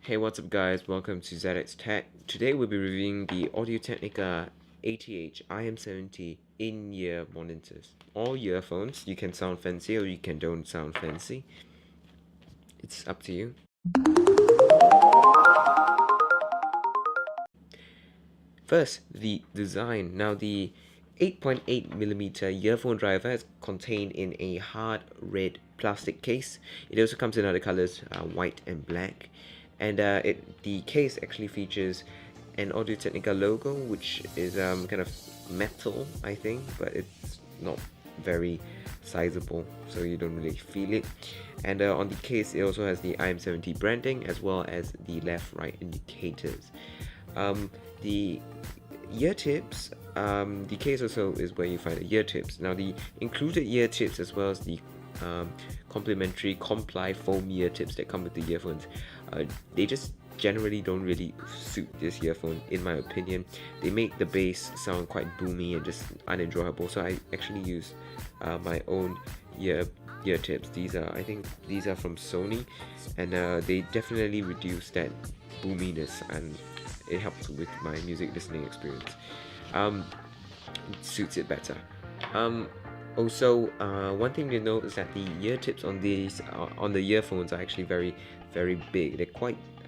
Hey, what's up guys? Welcome to ZX Tech. Today we'll be reviewing the Audio-Technica ATH IM70 in-ear monitors. All earphones, you can sound fancy or you can don't sound fancy. It's up to you. First, the design. Now the 8.8mm earphone driver is contained in a hard red plastic case. It also comes in other colors, white and black. And the case actually features an Audio-Technica logo, which is kind of metal, I think, but it's not very sizable, so you don't really feel it. And on the case, it also has the IM70 branding as well as the left-right indicators. The ear tips, the case also is where you find the ear tips. Now the included ear tips as well as the complimentary Comply foam ear tips that come with the earphones, they just generally don't really suit this earphone in my opinion. They make the bass sound quite boomy and just unenjoyable, so I actually use my own ear tips. I think these are from Sony, and they definitely reduce that boominess and it helps with my music listening experience. It suits it better. Also, one thing to note is that the ear tips on these on the earphones are actually very big.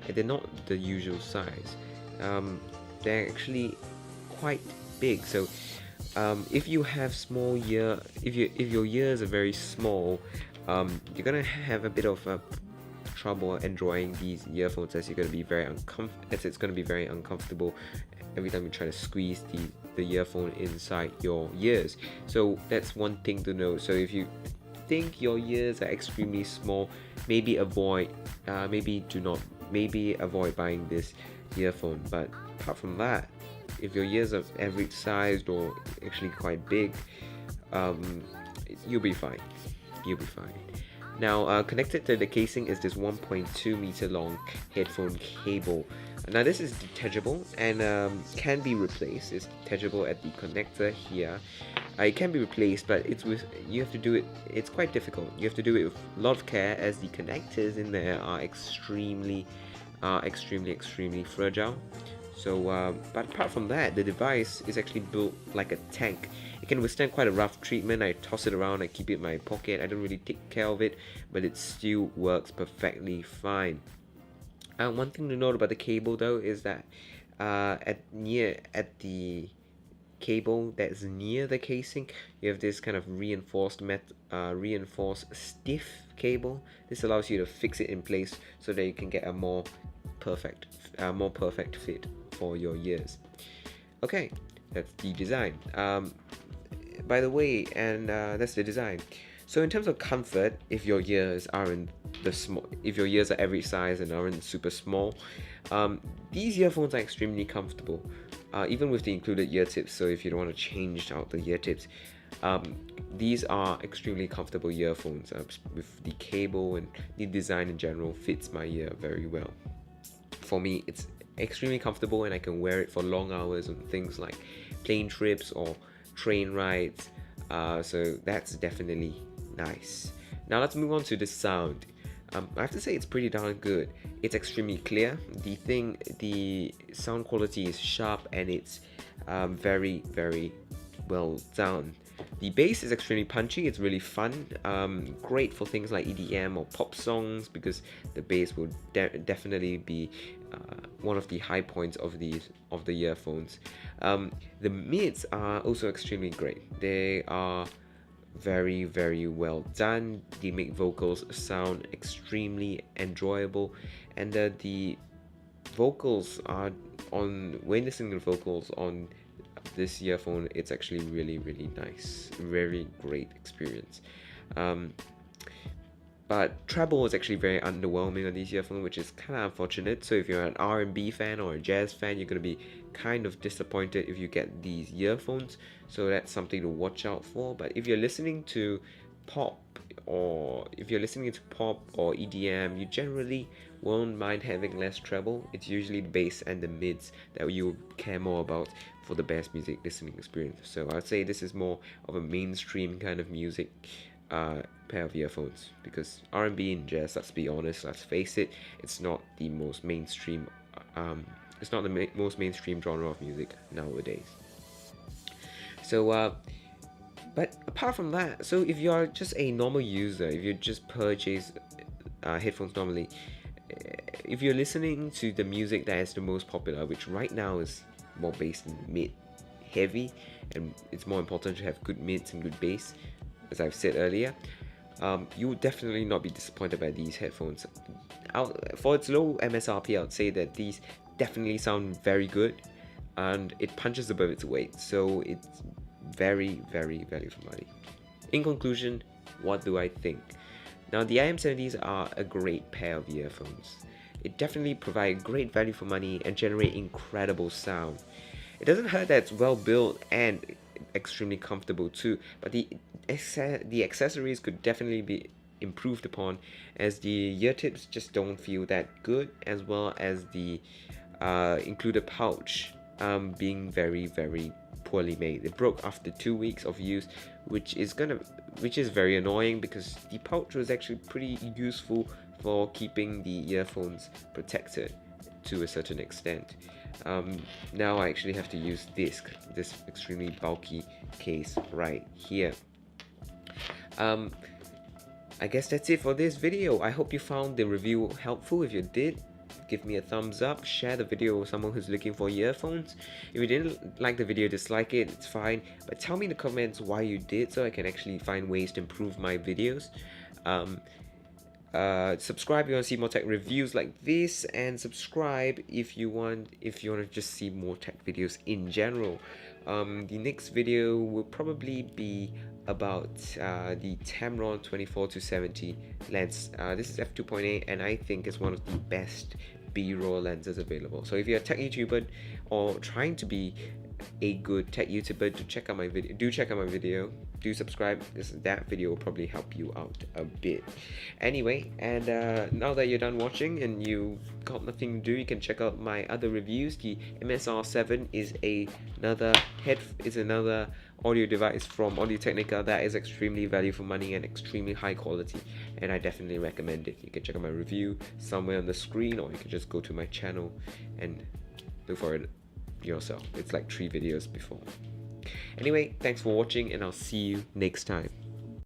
They're not the usual size. They're actually quite big. So if you have small ear, if your ears are very small, you're gonna have a bit of a trouble enjoying these earphones, as you're going to be it's going to be very uncomfortable every time you try to squeeze the earphone inside your ears. So that's one thing to know. So if you think your ears are extremely small, maybe avoid buying this earphone. But apart from that, if your ears are average sized or actually quite big, you'll be fine. Now, connected to the casing is this 1.2 meter long headphone cable. Now this is detachable and can be replaced. It's detachable at the connector here. It can be replaced, but you have to do it. It's quite difficult. You have to do it with a lot of care, as the connectors in there are extremely fragile. So, but apart from that, the device is actually built like a tank. It can withstand quite a rough treatment. I toss it around, I keep it in my pocket. I don't really take care of it, but it still works perfectly fine. One thing to note about the cable though is that at the cable that's near the casing, you have this kind of reinforced stiff cable. This allows you to fix it in place so that you can get a more perfect fit for your ears. Okay, that's the design. By the way, and that's the design. So in terms of comfort, if your ears are average size and aren't super small, these earphones are extremely comfortable, even with the included ear tips. So if you don't want to change out the ear tips, these are extremely comfortable earphones. With the cable and the design in general fits my ear very well. For me, it's extremely comfortable and I can wear it for long hours on things like plane trips or train rides, so that's definitely nice. Now let's move on to the sound. I have to say it's pretty darn good. It's extremely clear. The sound quality is sharp and it's very well done. The bass is extremely punchy. It's really fun. Great for things like EDM or pop songs, because the bass will definitely be one of the high points of the earphones. The mids are also extremely great. They are very well done. They make vocals sound extremely enjoyable, and the vocals are when listening to vocals on this earphone, it's actually really nice. Very great experience. But treble is actually very underwhelming on these earphones, which is kind of unfortunate. So if you're an R&B fan or a jazz fan, you're going to be kind of disappointed if you get these earphones. So that's something to watch out for. But if you're listening to pop or EDM, you generally won't mind having less treble. It's usually the bass and the mids that you care more about for the best music listening experience. So I'd say this is more of a mainstream kind of music pair of earphones, because R&B and jazz, let's be honest, let's face it, it's not the most mainstream most mainstream genre of music nowadays. So but apart from that, so if you are just a normal user, if you just purchase headphones normally, if you're listening to the music that is the most popular, which right now is more based in mid heavy, and it's more important to have good mids and good bass, as I've said earlier, you would definitely not be disappointed by these headphones. For its low MSRP, I would say that these definitely sound very good, and it punches above its weight, so it's very, very value for money. In conclusion, what do I think? Now, the IM70s are a great pair of earphones. It definitely provide great value for money and generate incredible sound. It doesn't hurt that it's well built and extremely comfortable too, but the accessories could definitely be improved upon, as the ear tips just don't feel that good, as well as the included pouch being very, very poorly made. It broke after 2 weeks of use, which is very annoying, because the pouch was actually pretty useful for keeping the earphones protected to a certain extent. Now I actually have to use this extremely bulky case right here. I guess that's it for this video. I hope you found the review helpful. If you did, give me a thumbs up, share the video with someone who's looking for earphones. If you didn't like the video, dislike it, it's fine, but tell me in the comments why you did, so I can actually find ways to improve my videos. Subscribe if you want to see more tech reviews like this, and subscribe if you want to just see more tech videos in general. The next video will probably be about the Tamron 24-70 lens. This is f2.8, and I think it's one of the best B-roll lenses available. So if you're a tech YouTuber or trying to be a good tech YouTuber, do check out my video. Do subscribe, because that video will probably help you out a bit. Anyway, and now that you're done watching and you got nothing to do, you can check out my other reviews. The MSR7 is another audio device from Audio-Technica that is extremely value for money and extremely high quality, and I definitely recommend it. You can check out my review somewhere on the screen, or you can just go to my channel and look for it yourself. It's like 3 videos before. Anyway, thanks for watching, and I'll see you next time.